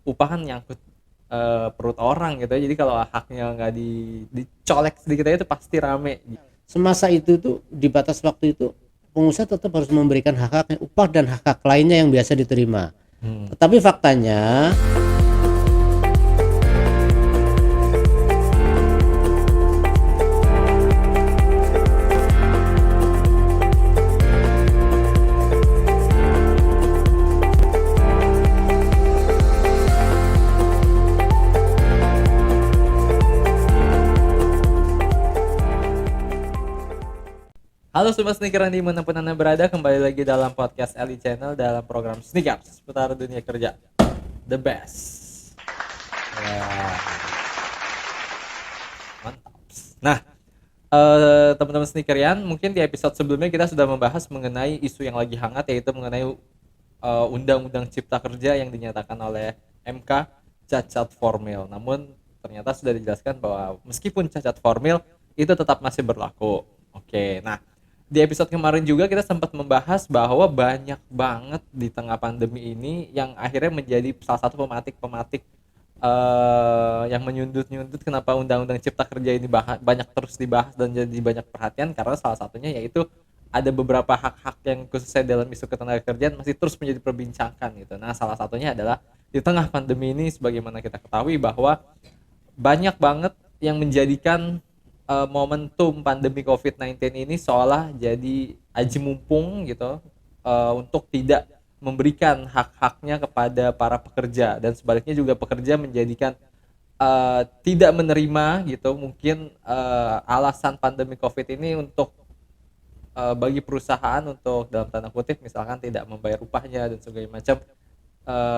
upah kan nyangkut perut orang gitu ya. Jadi kalau haknya nggak dicolek sedikit aja itu pasti rame. Semasa itu tuh di batas waktu itu pengusaha tetap harus memberikan hak-haknya, upah dan hak-hak lainnya yang biasa diterima. Tetapi faktanya Halo Sobat Sneaker yang dimanapun Anda berada, kembali lagi dalam podcast Eli Channel dalam program Sneakers seputar dunia kerja. The best. Ya. Mantap. Nah, teman-teman Sneakerian, mungkin di episode sebelumnya kita sudah membahas mengenai isu yang lagi hangat, yaitu mengenai Undang-Undang Cipta Kerja yang dinyatakan oleh MK cacat formil. Namun ternyata sudah dijelaskan bahwa meskipun cacat formil itu tetap masih berlaku. Oke, nah di episode kemarin juga kita sempat membahas bahwa banyak banget di tengah pandemi ini yang akhirnya menjadi salah satu pematik-pematik yang menyundut-nyundut kenapa Undang-Undang Cipta Kerja ini banyak terus dibahas dan jadi banyak perhatian, karena salah satunya yaitu ada beberapa hak-hak yang khususnya dalam isu ketenagakerjaan masih terus menjadi perbincangan gitu. Nah, salah satunya adalah di tengah pandemi ini, sebagaimana kita ketahui bahwa banyak banget yang menjadikan momentum pandemi COVID-19 ini seolah jadi aji mumpung gitu, untuk tidak memberikan hak-haknya kepada para pekerja, dan sebaliknya juga pekerja menjadikan tidak menerima gitu mungkin alasan pandemi COVID ini untuk bagi perusahaan untuk dalam tanda kutip misalkan tidak membayar upahnya dan segala macam.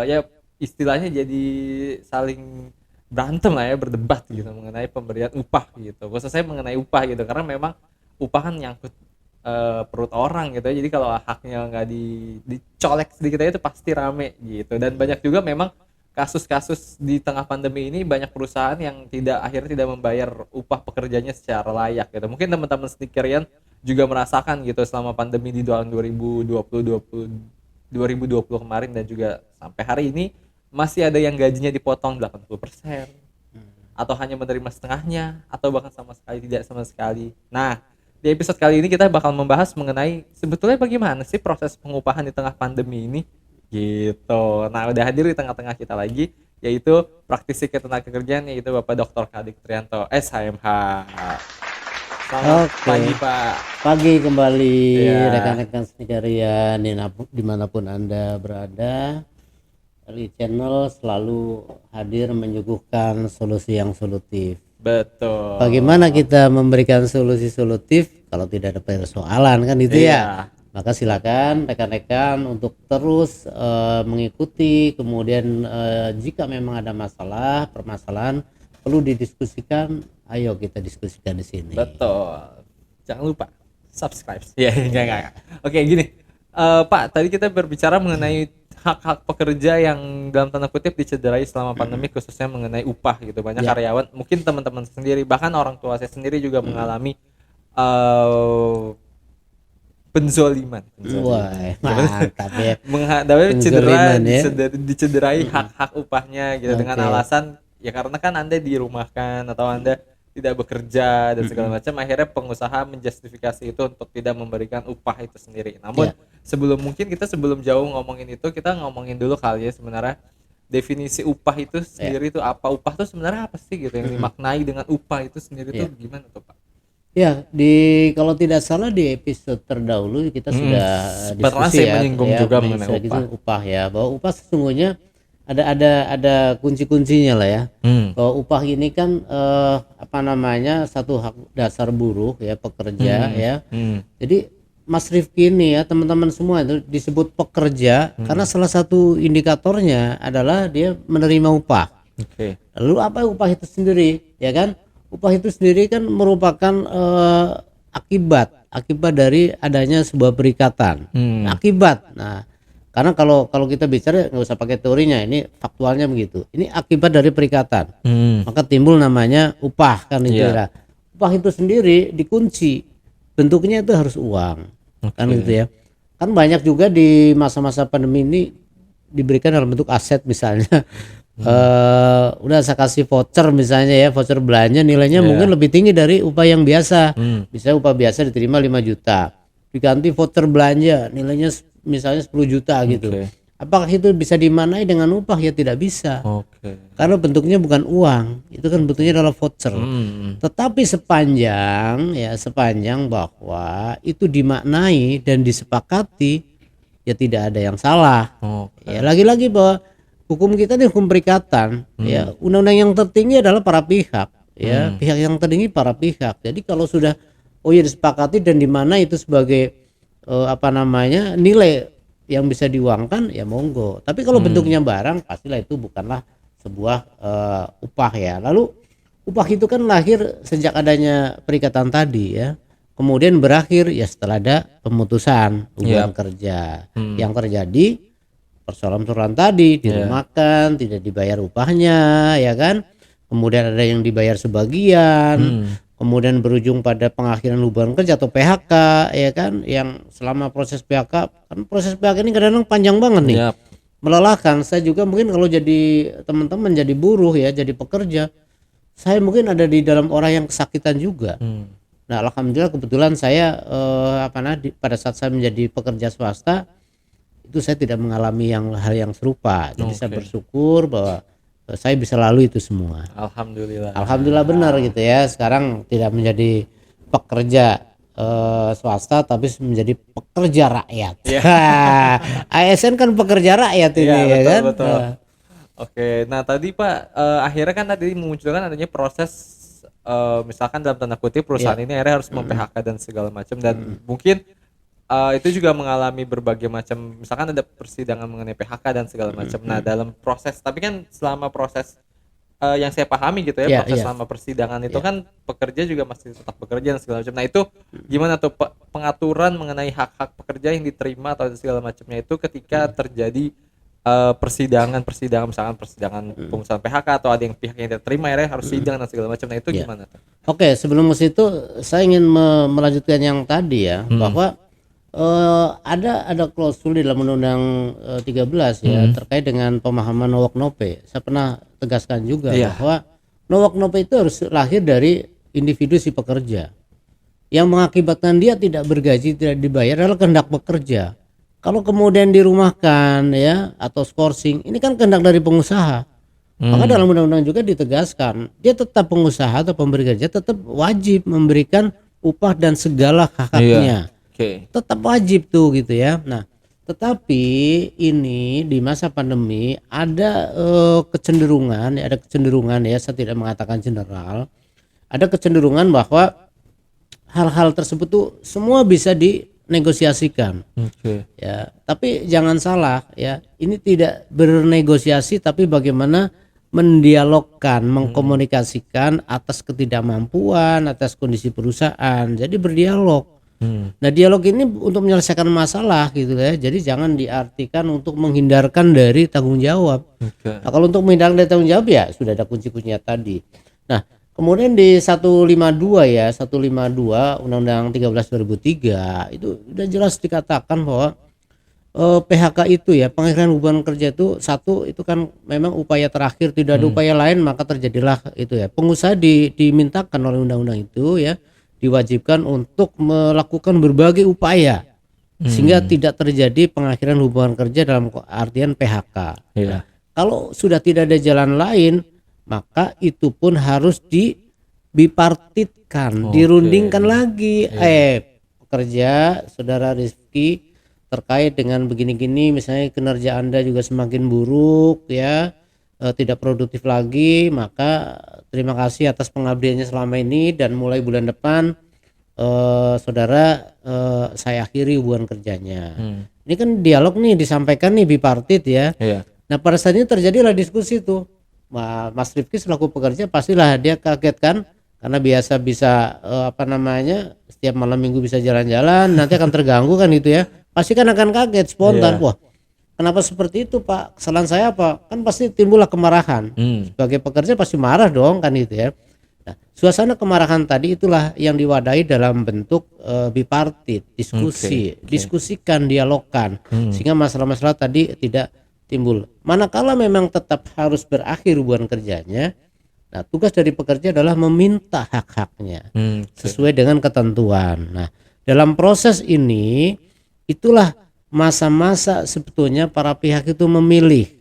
Ya istilahnya jadi saling berantem lah ya, berdebat gitu mengenai pemberian upah gitu, khususnya mengenai upah gitu, karena memang upah kan nyangkut perut orang gitu ya. Jadi kalau haknya nggak dicolek sedikit aja itu pasti rame gitu. Dan banyak juga memang kasus-kasus di tengah pandemi ini, banyak perusahaan yang akhirnya tidak membayar upah pekerjanya secara layak gitu. Mungkin teman-teman sneakerian juga merasakan gitu selama pandemi di tahun 2020 kemarin, dan juga sampai hari ini masih ada yang gajinya dipotong 80% atau hanya menerima setengahnya, atau bahkan sama sekali tidak sama sekali. Nah, di episode kali ini kita bakal membahas mengenai sebetulnya bagaimana sih proses pengupahan di tengah pandemi ini gitu. Nah, udah hadir di tengah-tengah kita lagi, yaitu praktisi ketenagakerjaan, yaitu Bapak Dr. Kadik Trianto SHMH. Selamat pagi, Oke, Pak. pagi kembali Ya, rekan-rekan sekalian dimanapun Anda berada. Eli Channel selalu hadir menyuguhkan solusi yang solutif. betul. Bagaimana kita memberikan solusi solutif kalau tidak ada persoalan kan itu ya? Iya. Maka silakan rekan-rekan untuk terus mengikuti. Kemudian jika memang ada permasalahan perlu didiskusikan, ayo kita diskusikan di sini. Betul. Jangan lupa subscribe. Iya, enggak. Oke, gini. Pak, tadi kita berbicara mengenai hak-hak pekerja yang dalam tanda kutip dicederai selama pandemi, khususnya mengenai upah gitu. Banyak Ya. karyawan, mungkin teman-teman sendiri, bahkan orang tua saya sendiri juga mengalami uh, penzoliman. Wah, mantap ya. Menghadapi Penzoliman ya. dicederai hak-hak upahnya gitu, dengan Oke. alasan ya karena kan Anda dirumahkan atau Anda tidak bekerja dan segala macam, akhirnya pengusaha menjustifikasi itu untuk tidak memberikan upah itu sendiri. Namun Ya. sebelum jauh ngomongin itu, kita ngomongin dulu kali ya sebenarnya definisi upah itu Ya. sendiri itu apa, upah itu sebenarnya apa sih gitu, yang dimaknai dengan upah itu sendiri Ya. tuh gimana tuh, Pak? Ya, kalau tidak salah di episode terdahulu kita sudah Pernah diskusi saya ya, menyinggung ya juga mengenai sudah gitu upah. upah ya, bahwa upah sesungguhnya ada kunci-kuncinya lah ya. Bahwa upah ini kan apa namanya, satu hak dasar buruh ya, pekerja ya. Jadi Mas Rifki ini ya, teman-teman semua itu disebut pekerja karena salah satu indikatornya adalah dia menerima upah. Oke. Lalu apa upah itu sendiri, ya kan? Upah itu sendiri kan merupakan akibat dari adanya sebuah perikatan. Akibat. Nah, karena kalau kita bicara nggak usah pakai teorinya, ini faktualnya begitu. Ini akibat dari perikatan. Maka timbul namanya upah kan itu Iya. ya. Upah itu sendiri dikunci. Bentuknya itu harus uang. Kan Oke. gitu ya. Kan banyak juga di masa-masa pandemi ini diberikan dalam bentuk aset misalnya Udah saya kasih voucher misalnya ya, voucher belanja nilainya mungkin lebih tinggi dari upah yang biasa. Bisa upah biasa diterima 5 juta, diganti voucher belanja nilainya misalnya 10 juta gitu. Apakah itu bisa dimanai dengan upah? Ya tidak bisa. Karena bentuknya bukan uang, itu kan bentuknya adalah voucher. Tetapi sepanjang bahwa itu dimaknai dan disepakati, ya tidak ada yang salah. Ya lagi-lagi bahwa hukum kita ini hukum perikatan, ya undang-undang yang tertinggi adalah para pihak, ya pihak yang tertinggi para pihak. Jadi kalau sudah disepakati dan di mana itu sebagai nilai yang bisa diuangkan, ya monggo. Tapi kalau bentuknya barang, pastilah itu bukanlah sebuah upah ya. Lalu upah itu kan lahir sejak adanya perikatan tadi ya. Kemudian berakhir ya setelah ada pemutusan hubungan kerja. Yang terjadi persoalan-persoalan tadi, dirumahkan, tidak dibayar upahnya, ya kan? Kemudian ada yang dibayar sebagian, kemudian berujung pada pengakhiran hubungan kerja atau PHK, ya kan? Yang selama proses PHK, kan proses PHK ini kadang-kadang panjang banget nih, melelahkan. Saya juga mungkin kalau jadi teman-teman jadi buruh ya, jadi pekerja, saya mungkin ada di dalam orang yang kesakitan juga. Nah, alhamdulillah kebetulan saya pada saat saya menjadi pekerja swasta itu saya tidak mengalami hal yang serupa. Jadi saya bersyukur bahwa saya bisa lalui itu semua. Alhamdulillah benar gitu ya. Sekarang tidak menjadi pekerja swasta tapi menjadi pekerja rakyat. ASN kan pekerja rakyat ini ya kan. Betul. Oke, nah tadi Pak akhirnya kan tadi memunculkan adanya proses misalkan dalam tanda kutip perusahaan ini akhirnya harus mem-PHK dan segala macam dan mungkin itu juga mengalami berbagai macam, misalkan ada persidangan mengenai PHK dan segala macam. Nah dalam proses, tapi kan selama proses yang saya pahami gitu ya, proses selama persidangan itu kan pekerja juga masih tetap bekerja dan segala macam. Nah itu gimana tuh pengaturan mengenai hak-hak pekerja yang diterima atau segala macamnya itu ketika terjadi persidangan misalkan persidangan pengusahaan PHK atau ada yang pihak yang tidak terima ya harus sidang dan segala macam. Nah itu gimana tuh? Oke, sebelum ke situ saya ingin melanjutkan yang tadi ya, bahwa ada klausul di dalam Undang-Undang 13 ya terkait dengan pemahaman no work no pay. Saya pernah tegaskan juga bahwa no work no pay itu harus lahir dari individu si pekerja. Yang mengakibatkan dia tidak bergaji, tidak dibayar adalah kehendak pekerja. Kalau kemudian dirumahkan ya atau skorsing, ini kan kehendak dari pengusaha. Maka dalam undang-undang juga ditegaskan, dia tetap pengusaha atau pemberi kerja tetap wajib memberikan upah dan segala hak-haknya. Tetap wajib tuh gitu ya. Nah, tetapi ini di masa pandemi ada kecenderungan ya, saya tidak mengatakan general, ada kecenderungan bahwa hal-hal tersebut tuh semua bisa dinegosiasikan. Ya, tapi jangan salah ya, ini tidak bernegosiasi tapi bagaimana mendialogkan, mengkomunikasikan atas ketidakmampuan, atas kondisi perusahaan. Jadi berdialog. Nah dialog ini untuk menyelesaikan masalah gitu ya. Jadi jangan diartikan untuk menghindarkan dari tanggung jawab. Nah, kalau untuk menghindarkan dari tanggung jawab ya sudah ada kunci-kuncinya tadi. Nah kemudian di 152 ya, 152 Undang-Undang 13 2003 itu udah jelas dikatakan bahwa PHK itu ya, pengakhiran hubungan kerja itu satu, itu kan memang upaya terakhir, tidak ada upaya lain maka terjadilah itu ya. Pengusaha dimintakan oleh undang-undang itu ya, diwajibkan untuk melakukan berbagai upaya sehingga tidak terjadi pengakhiran hubungan kerja dalam artian PHK. Nah, kalau sudah tidak ada jalan lain, maka itu pun harus bipartitkan, dirundingkan lagi. Pekerja saudara Rizky terkait dengan begini-gini, misalnya kinerja Anda juga semakin buruk ya, tidak produktif lagi, maka terima kasih atas pengabdiannya selama ini dan mulai bulan depan saudara saya akhiri hubungan kerjanya. Ini kan dialog nih disampaikan nih bipartit ya. Nah pada saat ini terjadilah diskusi tuh, Mas Rifki selaku pekerja pastilah dia kaget kan, karena biasa bisa setiap malam minggu bisa jalan-jalan, nanti akan terganggu kan itu ya, pasti kan akan kaget spontan. Wah kenapa seperti itu Pak, kesalahan saya apa, kan pasti timbullah kemarahan. Sebagai pekerja pasti marah dong kan itu ya. Nah, suasana kemarahan tadi itulah yang diwadahi dalam bentuk bipartit, diskusikan, dialogkan, sehingga masalah-masalah tadi tidak timbul. Manakala memang tetap harus berakhir hubungan kerjanya, nah tugas dari pekerja adalah meminta hak-haknya sesuai dengan ketentuan. Nah, dalam proses ini itulah masa-masa sebetulnya para pihak itu memilih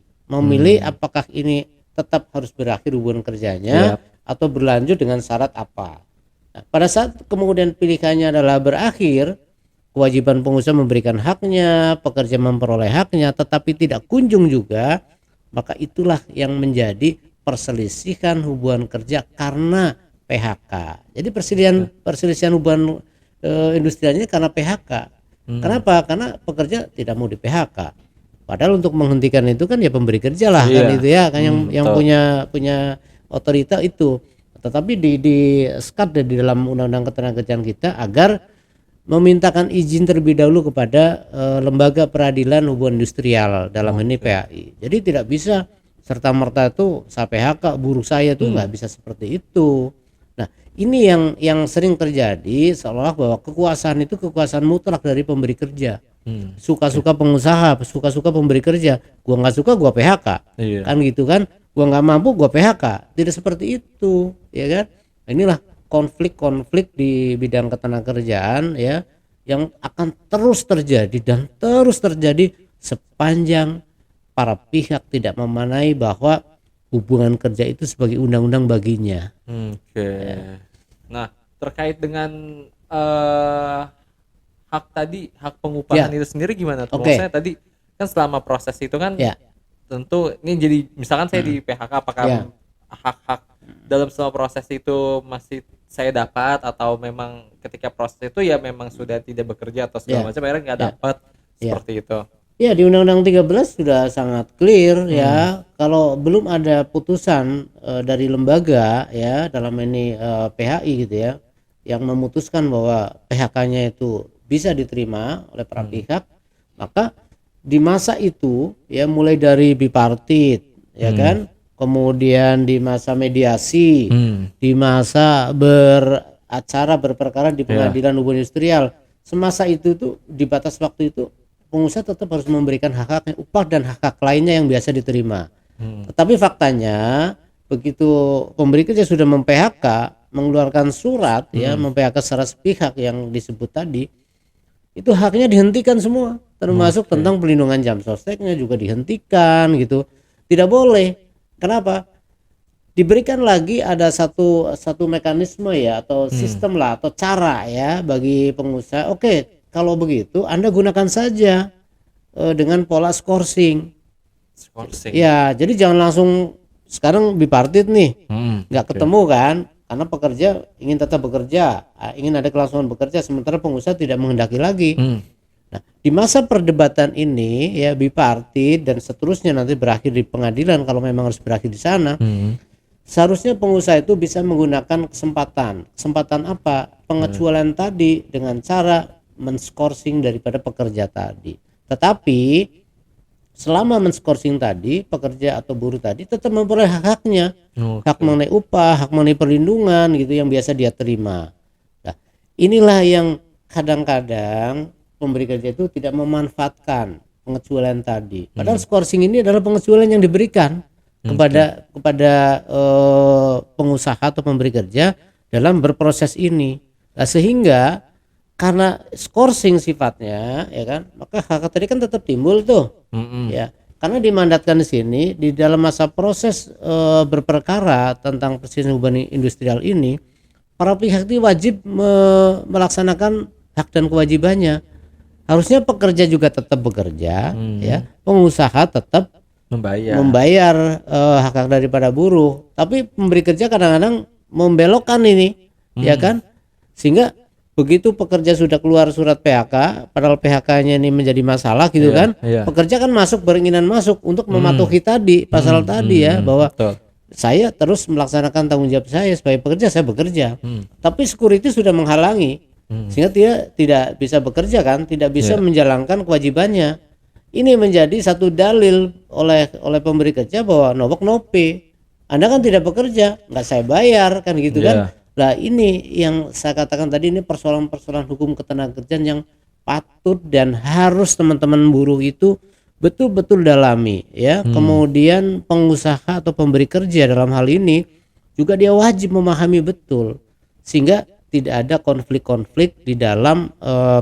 apakah ini tetap harus berakhir hubungan kerjanya atau berlanjut dengan syarat apa. Nah, pada saat kemudian pilihannya adalah berakhir, kewajiban pengusaha memberikan haknya, pekerja memperoleh haknya, tetapi tidak kunjung juga, maka itulah yang menjadi perselisihan hubungan kerja karena PHK. Jadi perselisihan hubungan industrialnya karena PHK. Kenapa? Karena pekerja tidak mau di PHK. Padahal untuk menghentikan itu kan ya pemberi kerja lah kan itu ya, kan yang punya otorita itu. Tetapi di skat di dalam Undang-Undang Ketenagakerjaan kita agar memintakan izin terlebih dahulu kepada lembaga peradilan hubungan industrial dalam ini PHI. Jadi tidak bisa serta merta itu saya PHK buruh saya tuh nggak bisa seperti itu. Nah, ini yang sering terjadi seolah bahwa kekuasaan itu kekuasaan mutlak dari pemberi kerja. Suka-suka pengusaha, suka-suka pemberi kerja. Gua nggak suka, gua PHK. Kan gitu kan? Gua nggak mampu, gua PHK. Tidak seperti itu, ya kan? Nah, inilah konflik-konflik di bidang ketenagakerjaan ya yang akan terus terjadi dan terus terjadi sepanjang para pihak tidak memanai bahwa hubungan kerja itu sebagai undang-undang baginya. Ya. Nah, terkait dengan hak tadi, hak pengupahan itu sendiri gimana tuh? Maksudnya tadi kan selama proses itu kan tentu ini jadi misalkan saya di PHK, apakah hak-hak dalam semua proses itu masih saya dapat atau memang ketika proses itu ya memang sudah tidak bekerja atau segala macam akhirnya nggak dapat seperti itu. Ya, di Undang-Undang 13 sudah sangat clear ya, kalau belum ada putusan dari lembaga ya dalam ini PHI gitu ya yang memutuskan bahwa PHK-nya itu bisa diterima oleh para pihak, maka di masa itu ya mulai dari bipartit ya kan, kemudian di masa mediasi, di masa berperkara di pengadilan hubungan industrial, semasa itu tuh di batas waktu itu pengusaha tetap harus memberikan hak-haknya, upah dan hak-hak lainnya yang biasa diterima. Tetapi faktanya begitu pemberi kerja sudah mem-PHK, mengeluarkan surat ya mem-PHK secara sepihak yang disebut tadi, itu haknya dihentikan semua, termasuk tentang pelindungan jam sosteknya juga dihentikan gitu. Tidak boleh. Kenapa? Diberikan lagi ada satu mekanisme ya atau sistem lah atau cara ya bagi pengusaha. Oke, kalau begitu Anda gunakan saja dengan pola scoring. Ya, jadi jangan langsung sekarang bipartit nih, nggak ketemu kan? Karena pekerja ingin tetap bekerja, ingin ada kelangsungan bekerja, sementara pengusaha tidak menghendaki lagi. Nah, di masa perdebatan ini ya bipartit dan seterusnya nanti berakhir di pengadilan kalau memang harus berakhir di sana. Seharusnya pengusaha itu bisa menggunakan kesempatan apa? Pengecualian tadi dengan cara men-scoring daripada pekerja tadi. Tetapi selama men-scoring tadi, pekerja atau buruh tadi tetap memperoleh hak-haknya, hak mengenai upah, hak mengenai perlindungan gitu yang biasa dia terima. Nah, inilah yang kadang-kadang pemberi kerja itu tidak memanfaatkan pengecualian tadi. Padahal scoring ini adalah pengecualian yang diberikan kepada pengusaha atau pemberi kerja dalam berproses ini. Nah, sehingga karena scoring sifatnya ya kan, maka hak tadi kan tetap timbul tuh. Ya, karena dimandatkan di sini di dalam masa proses berperkara tentang perselisihan hubungan industrial ini, para pihak itu wajib melaksanakan hak dan kewajibannya. Harusnya pekerja juga tetap bekerja, ya, pengusaha tetap membayar hak-hak daripada buruh. Tapi pemberi kerja kadang-kadang membelokkan ini, ya kan, sehingga begitu pekerja sudah keluar surat PHK, padahal PHK-nya ini menjadi masalah gitu kan, pekerja kan beringinan masuk untuk mematuhi tadi pasal tadi ya, bahwa saya terus melaksanakan tanggung jawab saya sebagai pekerja, saya bekerja. Tapi security sudah menghalangi, sehingga dia tidak bisa bekerja kan, tidak bisa menjalankan kewajibannya. Ini menjadi satu dalil oleh pemberi kerja bahwa no work no pay. Anda kan tidak bekerja, nggak saya bayar kan gitu kan. Nah, ini yang saya katakan tadi, ini persoalan-persoalan hukum ketenagakerjaan yang patut dan harus teman-teman buruh itu betul-betul dalami ya. Kemudian pengusaha atau pemberi kerja dalam hal ini juga dia wajib memahami betul sehingga tidak ada konflik-konflik di dalam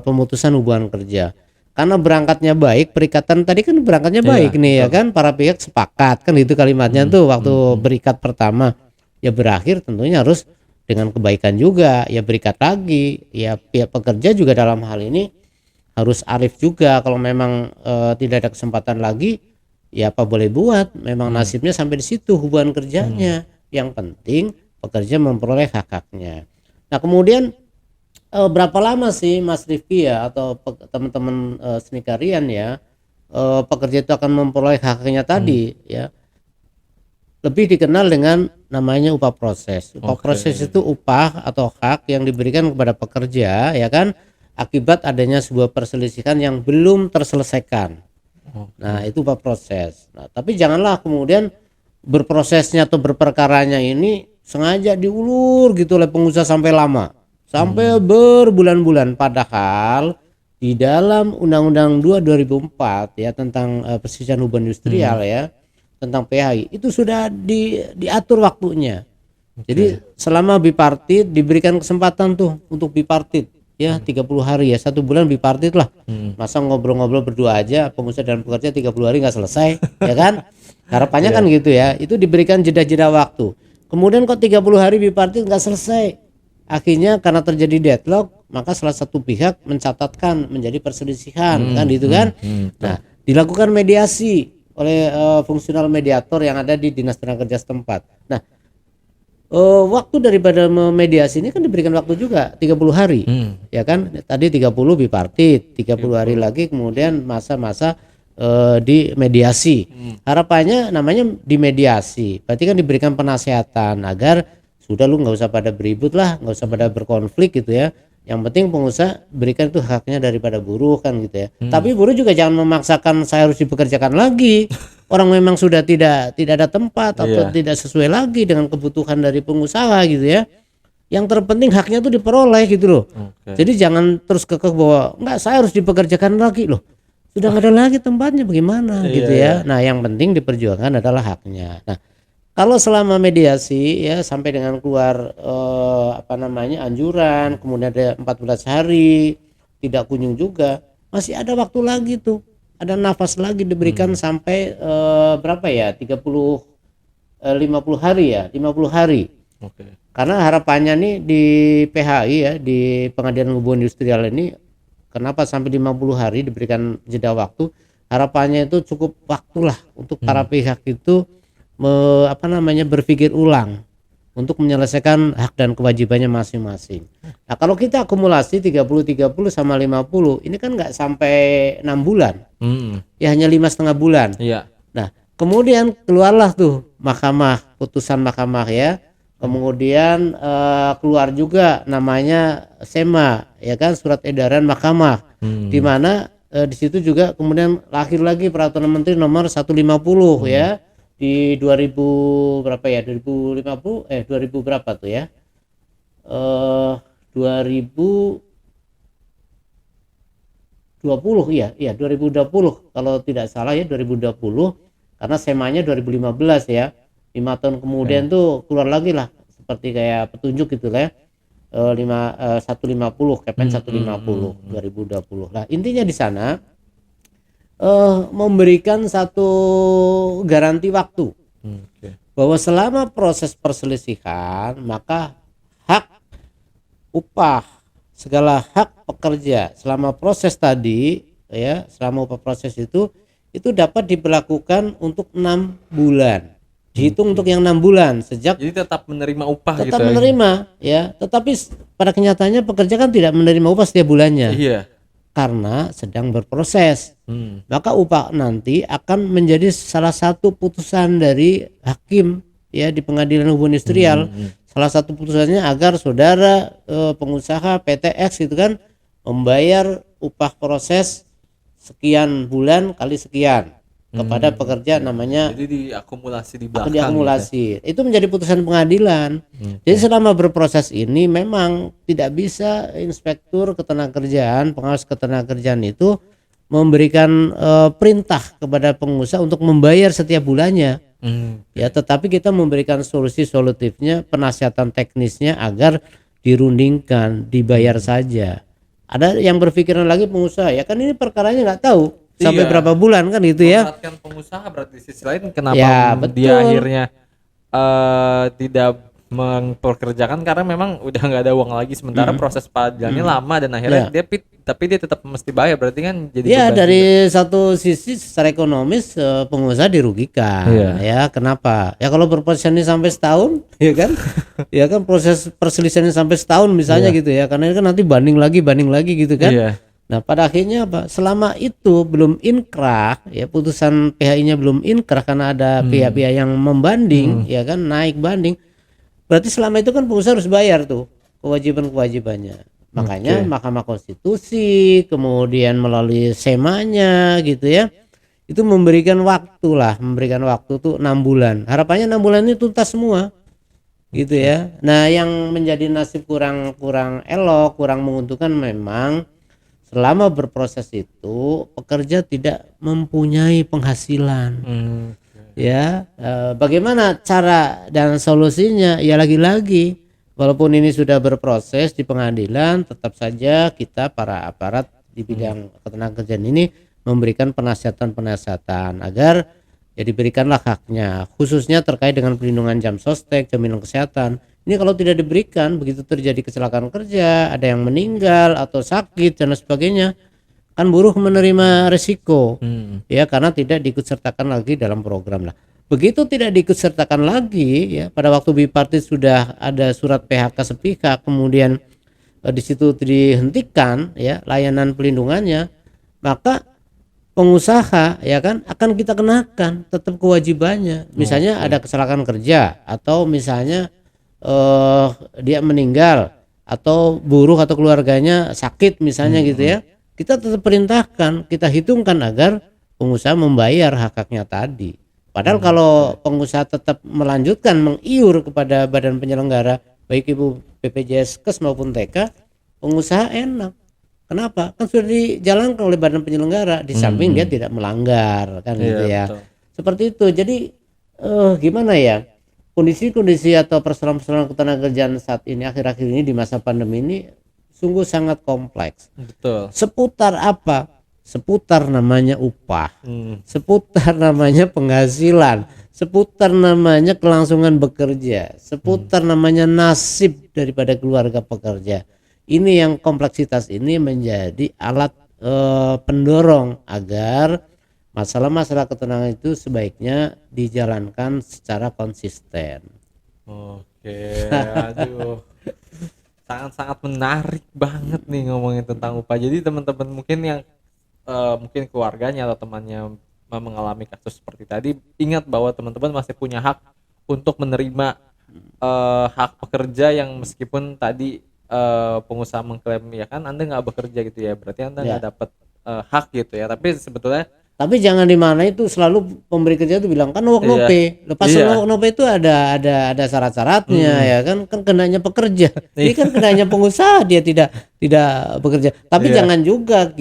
pemutusan hubungan kerja. Karena berangkatnya baik, perikatan tadi kan berangkatnya baik nih ya kan, para pihak sepakat kan itu kalimatnya tuh waktu berikat pertama. Ya berakhir tentunya harus dengan kebaikan juga, ya berikat lagi. Ya pihak pekerja juga dalam hal ini harus arif juga, kalau memang tidak ada kesempatan lagi ya apa boleh buat, memang nasibnya sampai di situ hubungan kerjanya. Yang penting pekerja memperoleh hak-haknya. Nah kemudian berapa lama sih Mas Rifki ya atau teman-teman Snikarian ya pekerja itu akan memperoleh hak-haknya tadi ya, lebih dikenal dengan namanya upah proses. Upah proses itu upah atau hak yang diberikan kepada pekerja ya kan akibat adanya sebuah perselisihan yang belum terselesaikan. Nah itu upah proses. Nah tapi janganlah kemudian berprosesnya atau berperkaranya ini sengaja diulur gitu oleh pengusaha sampai lama, sampai berbulan-bulan, padahal di dalam Undang-Undang 2 2004 ya tentang perselisihan hubungan industrial ya tentang PHI itu sudah diatur waktunya. Jadi selama bipartit diberikan kesempatan tuh untuk bipartit ya 30 hari ya, 1 bulan bipartit lah. Masa ngobrol-ngobrol berdua aja pengusaha dan pekerja 30 hari nggak selesai ya kan. Harapannya kan gitu ya, itu diberikan jeda-jeda waktu. Kemudian kok 30 hari bipartit nggak selesai. Akhirnya karena terjadi deadlock, maka salah satu pihak mencatatkan menjadi perselisihan kan gitu kan. Nah, dilakukan mediasi oleh fungsional mediator yang ada di Dinas Tenaga Kerja setempat. Nah, waktu daripada memediasi ini kan diberikan waktu juga 30 hari. Ya kan? Tadi 30 bipartit, 30 hari lagi kemudian masa-masa di mediasi. Harapannya namanya dimediasi. Berarti kan diberikan penasehatan agar sudah lu nggak usah pada beribut lah, nggak usah pada berkonflik gitu ya. Yang penting pengusaha berikan itu haknya daripada buruh kan gitu ya. Tapi buruh juga jangan memaksakan saya harus dipekerjakan lagi. Orang memang sudah tidak ada tempat atau tidak sesuai lagi dengan kebutuhan dari pengusaha gitu ya. Yang terpenting haknya tuh diperoleh gitu loh. Jadi jangan terus kekeh bahwa enggak saya harus dipekerjakan lagi loh. Sudah nggak ada lagi tempatnya bagaimana gitu ya. Nah yang penting diperjuangkan adalah haknya. Nah kalau selama mediasi ya sampai dengan keluar anjuran, kemudian ada 14 hari tidak kunjung juga, masih ada waktu lagi tuh, ada nafas lagi diberikan sampai berapa ya 50 hari ya 50 hari. Karena harapannya nih di PHI ya di Pengadilan Hubungan Industrial ini kenapa sampai 50 hari diberikan jeda waktu, harapannya itu cukup waktulah untuk para pihak itu berpikir ulang untuk menyelesaikan hak dan kewajibannya masing-masing. Nah kalau kita akumulasi 30 sama 50 ini kan nggak sampai 6 bulan ya, hanya 5,5 bulan. Nah kemudian keluarlah tuh putusan mahkamah ya, kemudian keluar juga namanya SEMA ya kan, surat edaran mahkamah, di mana di situ juga kemudian lahir lagi peraturan menteri nomor 150 ya di 2000 berapa ya 2050 2000 berapa tuh ya 2020 ya 2020 kalau tidak salah ya 2020, karena semanya 2015 ya, 5 tahun kemudian tuh keluar lagi lah seperti kayak petunjuk gitu lah ya, 150 Kepen 150 2020 lah. Intinya di sana memberikan satu garansi waktu bahwa selama proses perselisihan maka hak upah, segala hak pekerja selama proses tadi ya, selama upah proses itu dapat diberlakukan untuk 6 bulan. Dihitung untuk yang 6 bulan sejak, jadi tetap menerima upah tetap gitu menerima ya, tetapi pada kenyataannya pekerja kan tidak menerima upah setiap bulannya. Karena sedang berproses. Maka upah nanti akan menjadi salah satu putusan dari hakim ya di Pengadilan Hubungan Industrial. Salah satu putusannya agar saudara pengusaha PTX itu kan membayar upah proses sekian bulan kali sekian kepada pekerja namanya. Jadi diakumulasi di belakang. Diakumulasi. Gitu. Itu menjadi putusan pengadilan. Jadi selama berproses ini memang tidak bisa inspektur ketenagakerjaan, pengawas ketenagakerjaan itu memberikan perintah kepada pengusaha untuk membayar setiap bulannya. Ya, tetapi kita memberikan solusi solutifnya, penasihatan teknisnya agar dirundingkan, dibayar saja. Ada yang berpikiran lagi pengusaha, ya kan ini perkaranya nggak tahu sampai berapa bulan kan gitu ya. Memberatkan pengusaha, berarti di sisi lain kenapa Ya, dia betul. akhirnya tidak memperkerjakan karena memang udah nggak ada uang lagi, sementara proses pengadilannya lama dan akhirnya tapi dia tetap mesti bayar, berarti kan jadi Ya, beban dari juga. satu sisi secara ekonomis pengusaha dirugikan. Ya, kenapa? Ya kalau berprosesnya sampai setahun, ya kan? Ya kan proses perselisihannya sampai setahun misalnya gitu ya. Karena ini kan nanti banding lagi gitu kan. Iya. Nah, pada akhirnya apa? Selama itu belum inkrah, ya putusan PHI-nya belum inkrah karena ada pihak-pihak yang membanding, ya kan, naik banding. Berarti selama itu kan pengusaha harus bayar tuh kewajiban-kewajibannya. Makanya Mahkamah Konstitusi kemudian melalui semanya gitu ya, itu memberikan waktu tuh 6 bulan. Harapannya 6 bulan ini tuntas semua gitu ya. Nah, yang menjadi nasib kurang elok, kurang menguntungkan memang selama berproses itu pekerja tidak mempunyai penghasilan. Ya, bagaimana cara dan solusinya? Ya lagi-lagi, walaupun ini sudah berproses di pengadilan, tetap saja kita para aparat di bidang ketenagakerjaan ini memberikan penasihatan agar ya diberikanlah haknya, khususnya terkait dengan perlindungan jam sostek, jaminan kesehatan. Ini kalau tidak diberikan, begitu terjadi kecelakaan kerja, ada yang meninggal atau sakit dan sebagainya, kan buruh menerima resiko ya, karena tidak diikutsertakan lagi dalam program lah. Begitu tidak diikutsertakan lagi ya, pada waktu bipartit sudah ada surat PHK sepihak, kemudian di situ dihentikan ya layanan pelindungannya, maka pengusaha ya kan akan kita kenakan tetap kewajibannya. Misalnya ada kecelakaan kerja atau misalnya dia meninggal atau buruh atau keluarganya sakit misalnya gitu ya, kita tetap perintahkan, kita hitungkan agar pengusaha membayar hak-haknya tadi. Padahal kalau pengusaha tetap melanjutkan mengiur kepada badan penyelenggara baik itu BPJS Kes maupun TK, pengusaha enak. Kenapa? Kan sudah dijalankan oleh badan penyelenggara, di samping dia tidak melanggar kan gitu ya. Betul. Seperti itu. Jadi gimana ya? Kondisi-kondisi atau persoalan-persoalan ketenagakerjaan saat ini akhir-akhir ini di masa pandemi ini sungguh sangat kompleks. Betul. Seputar apa? Seputar namanya upah, seputar namanya penghasilan, seputar namanya kelangsungan bekerja, seputar namanya nasib daripada keluarga pekerja. Ini yang kompleksitas ini menjadi alat pendorong agar masalah-masalah ketenangan itu sebaiknya dijalankan secara konsisten. Oke, aduh. Sangat-sangat menarik banget nih ngomongin tentang upah. Jadi teman-teman mungkin yang mungkin keluarganya atau temannya mengalami kasus seperti tadi, ingat bahwa teman-teman masih punya hak untuk menerima hak pekerja yang meskipun tadi pengusaha mengklaim ya kan Anda nggak bekerja gitu ya, berarti Anda nggak dapat hak gitu ya. Tapi sebetulnya jangan di mana itu selalu pemberi kerja itu bilang kan work no pay. Lepas work no pay itu ada syarat-syaratnya ya kan kenanya pekerja. Ini kan kenanya pengusaha, dia tidak bekerja. Tapi jangan juga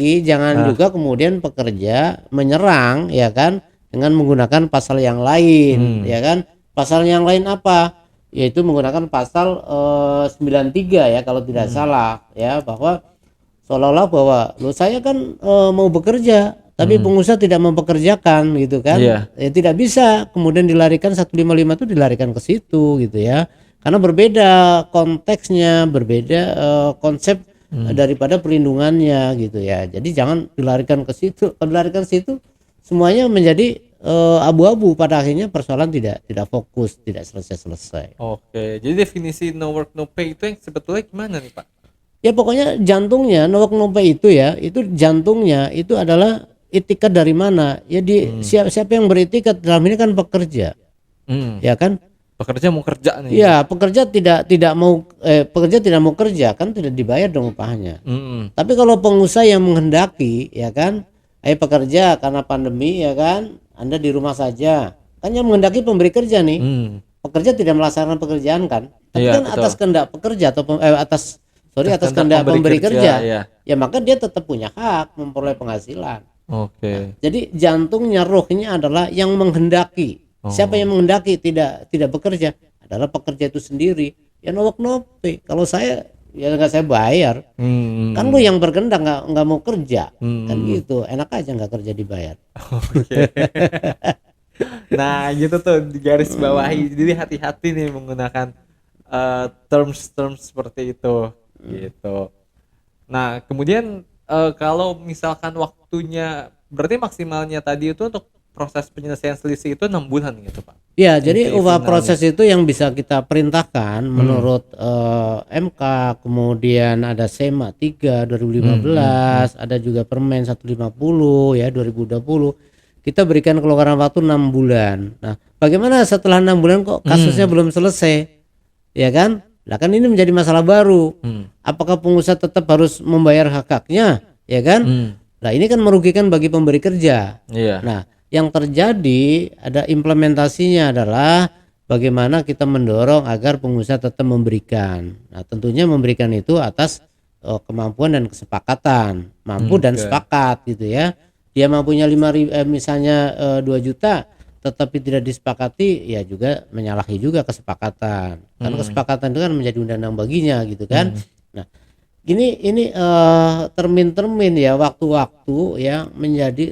juga kemudian pekerja menyerang ya kan dengan menggunakan pasal yang lain ya kan. Pasal yang lain apa? Yaitu menggunakan pasal 93 ya kalau tidak salah ya, bahwa seolah-olah bahwa saya kan mau bekerja tapi pengusaha tidak mempekerjakan gitu kan. Ya tidak bisa kemudian dilarikan 155 itu dilarikan ke situ gitu ya, karena berbeda konteksnya, berbeda konsep daripada perlindungannya gitu ya. Jadi jangan dilarikan ke situ. Kalau dilarikan ke situ semuanya menjadi abu-abu, pada akhirnya persoalan tidak fokus, tidak selesai. Oke, jadi definisi no work no pay itu yang sebetulnya gimana nih Pak? Ya pokoknya jantungnya no work no pay itu ya, itu jantungnya itu adalah itikat dari mana ya, siapa yang beritikat dalam ini kan pekerja ya kan, pekerja mau kerja nih ya pekerja tidak mau pekerja tidak mau kerja kan tidak dibayar dong upahnya. Tapi kalau pengusaha yang menghendaki ya kan, pekerja karena pandemi ya kan Anda di rumah saja, kan yang menghendaki pemberi kerja nih, pekerja tidak melaksanakan pekerjaan kan, tapi kan betul, atas kehendak pekerja atau atas kehendak pemberi kerja ya, maka dia tetap punya hak memperoleh penghasilan. Oke. Jadi jantungnya, rohnya adalah yang menghendaki. Siapa yang menghendaki tidak bekerja adalah pekerja itu sendiri. Ya nowak nope. Kalau saya ya nggak saya bayar. Kan lu yang berkehendak nggak mau kerja. Kan gitu. Enak aja nggak kerja dibayar. Oke. Nah, gitu tuh di garis bawahi. Jadi hati-hati nih menggunakan terms-terms seperti itu gitu. Nah, kemudian kalau misalkan waktunya berarti maksimalnya tadi itu untuk proses penyelesaian selisih itu 6 bulan gitu, Pak. Ya, jadi Inti upah finalnya. proses itu yang bisa kita perintahkan menurut MK, kemudian ada SEMA 3 2015, ada juga Permen 150 ya 2020. Kita berikan kelonggaran waktu 6 bulan. Nah, bagaimana setelah 6 bulan kok kasusnya belum selesai? Ya kan? Nah, kan ini menjadi masalah baru. Apakah pengusaha tetap harus membayar hak-haknya? Ya kan? Nah, ini kan merugikan bagi pemberi kerja. Iya. Nah, yang terjadi ada implementasinya adalah bagaimana kita mendorong agar pengusaha tetap memberikan. Nah, tentunya memberikan itu atas kemampuan dan kesepakatan, mampu dan sepakat gitu ya. Dia mampunya 5.000 misalnya 2 juta tetapi tidak disepakati, ya juga menyalahi juga kesepakatan. Karena kesepakatan itu kan menjadi undang-undang baginya gitu kan. Nah, ini termin-termin ya, waktu-waktu yang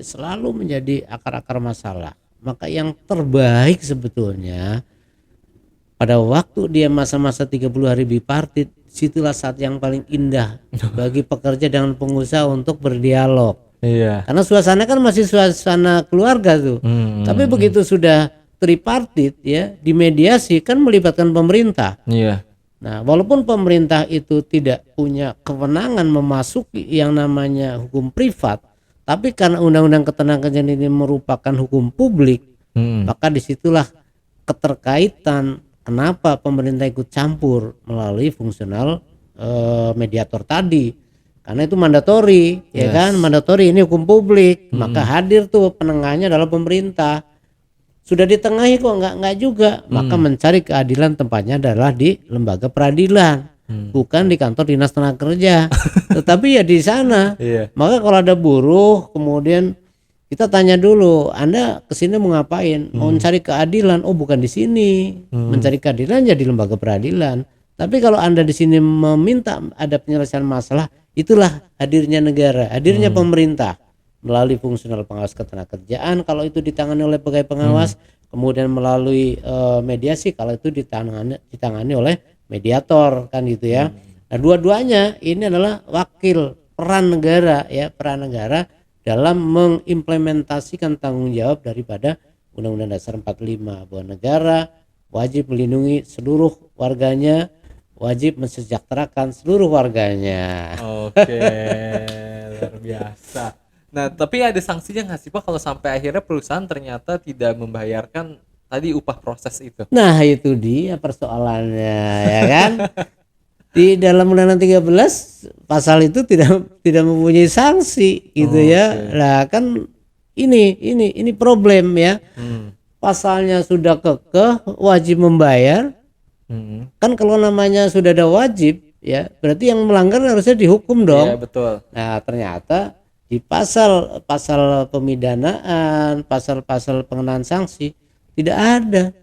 selalu menjadi akar-akar masalah. Maka yang terbaik sebetulnya pada waktu dia masa-masa 30 hari bipartit, situlah saat yang paling indah bagi pekerja dengan pengusaha untuk berdialog. Iya. Karena suasana kan masih suasana keluarga tuh. Tapi begitu sudah tripartit ya, dimediasi kan melibatkan pemerintah. Iya. Nah, walaupun pemerintah itu tidak punya kewenangan memasuki yang namanya hukum privat, tapi karena Undang-Undang Ketenagakerjaan ini merupakan hukum publik, maka disitulah keterkaitan kenapa pemerintah ikut campur melalui fungsional mediator tadi. Karena itu mandatori, ya kan? Mandatori ini hukum publik, maka hadir tuh penengahnya adalah pemerintah. Sudah ditengahi kok enggak juga, maka mencari keadilan tempatnya adalah di lembaga peradilan, bukan di kantor dinas tenaga kerja. Tetapi ya di sana. Maka kalau ada buruh kemudian kita tanya dulu, Anda kesini mau ngapain? Mau mencari keadilan? Oh, bukan di sini. Mencari keadilan ya di lembaga peradilan. Tapi kalau Anda di sini meminta ada penyelesaian masalah, itulah hadirnya negara, hadirnya pemerintah melalui fungsional pengawas ketenagakerjaan kalau itu ditangani oleh pegawai pengawas, kemudian melalui mediasi kalau itu ditangani oleh mediator kan gitu ya. Nah, dua-duanya ini adalah wakil peran negara ya, peran negara dalam mengimplementasikan tanggung jawab daripada Undang-Undang Dasar 45 bahwa negara wajib melindungi seluruh warganya, wajib mensejahterakan seluruh warganya. Oke, luar biasa. Nah, tapi ada sanksinya nggak sih Pak kalau sampai akhirnya perusahaan ternyata tidak membayarkan tadi upah proses itu? Nah, itu dia persoalannya ya kan. Di dalam Undang-Undang 13 pasal itu tidak mempunyai sanksi gitu ya. Lah kan ini problem ya. Pasalnya sudah kekeh wajib membayar. Kan kalau namanya sudah ada wajib ya, berarti yang melanggar harusnya dihukum dong. Iya, betul. Nah, ternyata di pasal pemidanaan, pasal-pasal pengenaan sanksi tidak ada.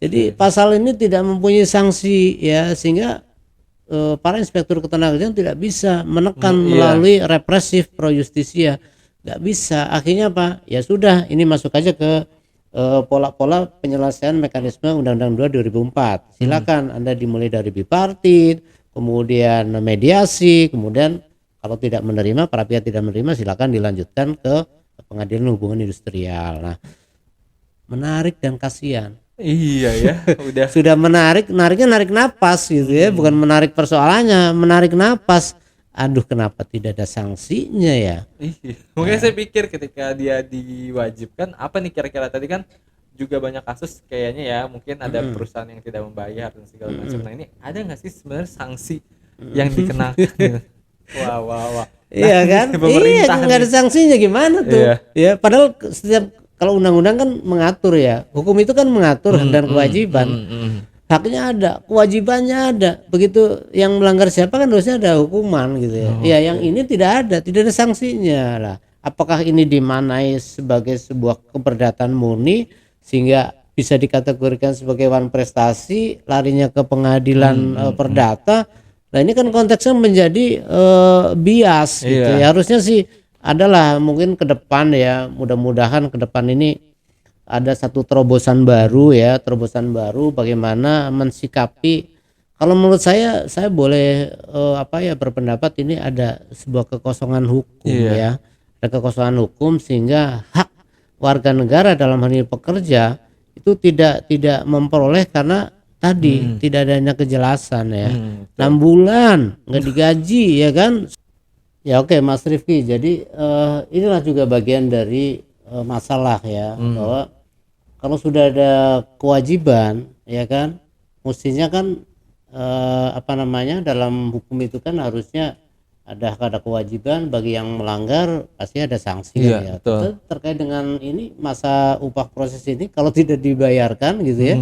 Jadi pasal ini tidak mempunyai sanksi ya, sehingga para inspektur ketenagakerjaan tidak bisa menekan melalui represif pro justisia, nggak bisa. Akhirnya apa? Ya sudah, ini masuk aja ke pola-pola penyelesaian mekanisme Undang-Undang 2 2004. Silakan Anda dimulai dari bipartit, kemudian mediasi, kemudian kalau tidak menerima, para pihak tidak menerima, silakan dilanjutkan ke pengadilan hubungan industrial. Nah, menarik dan kasihan. Iya ya, udah. Sudah nariknya narik napas gitu ya, bukan menarik persoalannya, menarik napas. Aduh, kenapa tidak ada sanksinya ya? Iya. Mungkin saya pikir ketika dia diwajibkan, apa nih kira-kira tadi kan juga banyak kasus kayaknya ya, mungkin ada perusahaan yang tidak membayar dan segala macam. Nah, ini ada nggak sih sebenarnya sanksi yang dikenakan? Wah. Iya kan? Iya, nggak ada sanksinya gimana tuh? Iya. Ya, padahal setiap kalau undang-undang kan mengatur ya, hukum itu kan mengatur hak dan kewajiban. Haknya ada, kewajibannya ada. Begitu yang melanggar siapa kan harusnya ada hukuman gitu ya. Ya, yang ini tidak ada sanksinya lah. apakah ini dimaknai sebagai sebuah keberdataan murni sehingga bisa dikategorikan sebagai wan prestasi, larinya ke pengadilan perdata. Nah ini kan konteksnya menjadi bias gitu Iya. ya. Harusnya sih adalah mungkin ke depan ya, mudah-mudahan ke depan ini ada satu terobosan baru ya, terobosan baru bagaimana mensikapi. Kalau menurut saya boleh apa ya, berpendapat ini ada sebuah kekosongan hukum Iya. ya, ada kekosongan hukum sehingga hak warga negara dalam hal ini pekerja itu tidak memperoleh karena tadi tidak adanya kejelasan ya. 6 bulan nggak digaji ya kan. Ya oke Mas Rifki, jadi inilah juga bagian dari masalah ya, bahwa kalau sudah ada kewajiban ya kan, mestinya kan apa namanya, dalam hukum itu kan harusnya ada kewajiban, bagi yang melanggar pasti ada sanksi kan Iya, ya. betul. Terkait dengan ini masa upah proses ini kalau tidak dibayarkan gitu ya,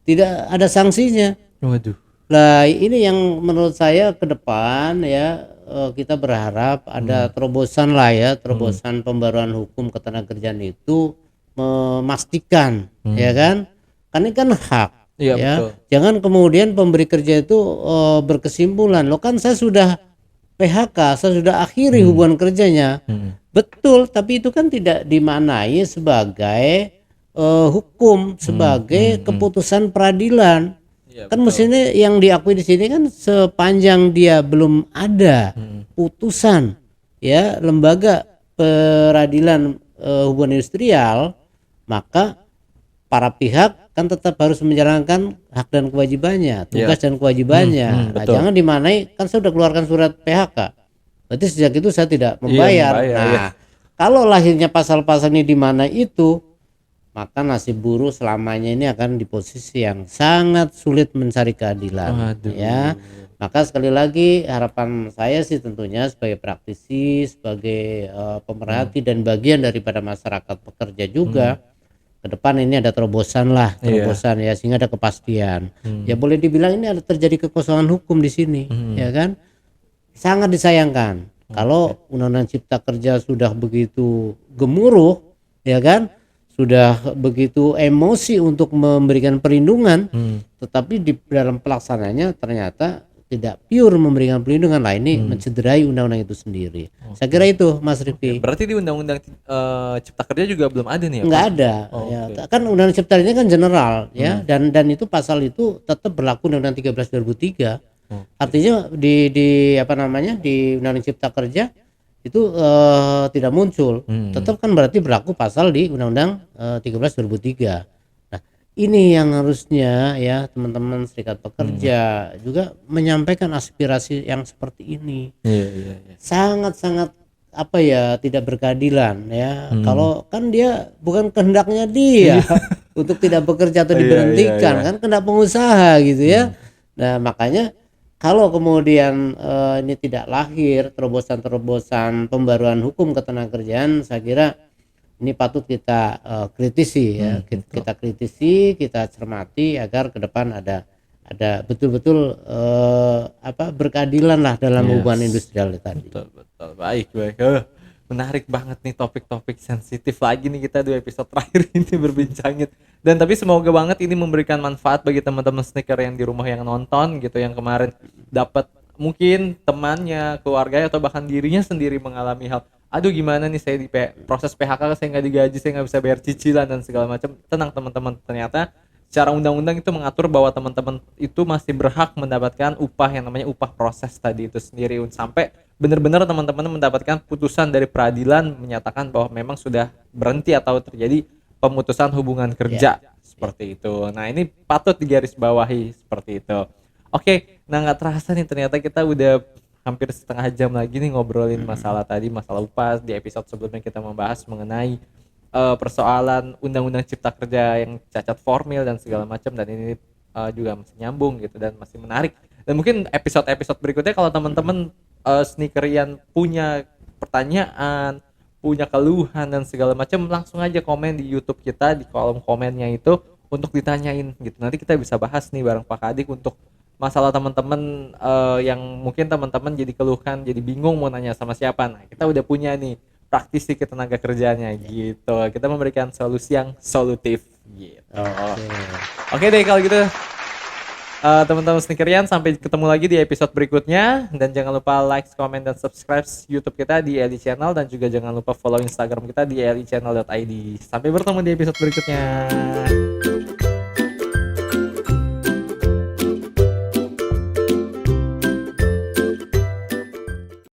tidak ada sanksinya. Waduh. Nah, ini yang menurut saya ke depan ya, kita berharap ada terobosan lah ya, terobosan pembaruan hukum ketenagakerjaan itu memastikan ya kan, ini kan hak Iya, ya. betul. Jangan kemudian pemberi kerja itu berkesimpulan, loh kan saya sudah PHK, saya sudah akhiri hubungan kerjanya. Betul, tapi itu kan tidak dimaknai sebagai hukum, sebagai keputusan peradilan. Iya, Kan betul. mestinya yang diakui di sini kan sepanjang dia belum ada putusan ya lembaga peradilan hubungan industrial, maka para pihak kan tetap harus menjalankan hak dan kewajibannya, tugas dan kewajibannya. Nah, betul. jangan dimaknai kan saya sudah keluarkan surat PHK, berarti sejak itu saya tidak Iya, membayar. membayar, Nah, iya. kalau lahirnya pasal-pasal ini di mana itu, maka nasib buruh selamanya ini akan di posisi yang sangat sulit mencari keadilan. Waduh. Ya, maka sekali lagi harapan saya sih tentunya sebagai praktisi, sebagai pemerhati dan bagian daripada masyarakat pekerja juga, ke depan ini ada terobosan lah, terobosan ya, sehingga ada kepastian. Ya boleh dibilang ini ada terjadi kekosongan hukum di sini, ya kan? Sangat disayangkan kalau Undang-Undang Cipta Kerja sudah begitu gemuruh, ya kan? Sudah begitu emosi untuk memberikan perlindungan, tetapi di dalam pelaksananya ternyata tidak pure memberikan perlindungan. Lah ini mencederai undang-undang itu sendiri. Saya kira itu Mas Rifki. Berarti di undang-undang Cipta Kerja juga belum ada nih ya, Enggak Pak? ada ya. Kan undang-undang cipta kerja kan general ya, dan itu pasal itu tetap berlaku undang-undang 13 2003. Artinya di apa namanya, di undang-undang cipta kerja itu tidak muncul. Tetap kan berarti berlaku pasal di undang-undang 13 2003. Nah, ini yang harusnya ya teman-teman serikat pekerja juga menyampaikan aspirasi yang seperti ini. Iya, iya, iya. Sangat-sangat apa ya, tidak berkeadilan ya. Kalau kan dia bukan kehendaknya dia untuk tidak bekerja atau Iya, diberhentikan, iya, iya. kan kehendak pengusaha gitu ya. Nah makanya kalau kemudian ini tidak lahir terobosan-terobosan pembaruan hukum ketenagakerjaan, saya kira ini patut kita kritisi ya. Kita kritisi, kita cermati agar ke depan ada betul-betul apa, berkeadilan lah dalam hubungan industrial tadi. Betul, betul. Baik, baik. Menarik banget nih topik-topik sensitif lagi nih kita di episode terakhir ini berbincangin. Dan tapi semoga banget ini memberikan manfaat bagi teman-teman sneaker yang di rumah yang nonton gitu, yang kemarin dapat mungkin temannya, keluarganya atau bahkan dirinya sendiri mengalami hal, aduh gimana nih saya di proses PHK, saya nggak digaji, saya nggak bisa bayar cicilan dan segala macam. Tenang teman-teman, ternyata secara undang-undang itu mengatur bahwa teman-teman itu masih berhak mendapatkan upah yang namanya upah proses tadi itu sendiri, sampai benar-benar teman-teman mendapatkan putusan dari peradilan menyatakan bahwa memang sudah berhenti atau terjadi pemutusan hubungan kerja seperti itu. Nah ini patut digarisbawahi seperti itu. Oke, nah nggak terasa nih ternyata kita udah hampir setengah jam lagi nih ngobrolin masalah tadi, masalah upah. Di episode sebelumnya kita membahas mengenai persoalan undang-undang cipta kerja yang cacat formil dan segala macam, dan ini juga masih nyambung gitu dan masih menarik. Dan mungkin episode-episode berikutnya kalau teman-teman sneakerian punya pertanyaan, punya keluhan dan segala macam, langsung aja komen di YouTube kita di kolom komennya itu untuk ditanyain gitu. Nanti kita bisa bahas nih bareng Pak Kadik untuk masalah teman-teman yang mungkin teman-teman jadi keluhan, jadi bingung mau nanya sama siapa. Nah, kita udah punya nih praktisi ketenaga kerjanya gitu. Kita memberikan solusi yang solutif gitu. Oke deh kalau gitu. Teman-teman Sneakerian, sampai ketemu lagi di episode berikutnya, dan jangan lupa like, comment, dan subscribe YouTube kita di Eli Channel, dan juga jangan lupa follow Instagram kita di elichannel.id. Sampai bertemu di episode berikutnya.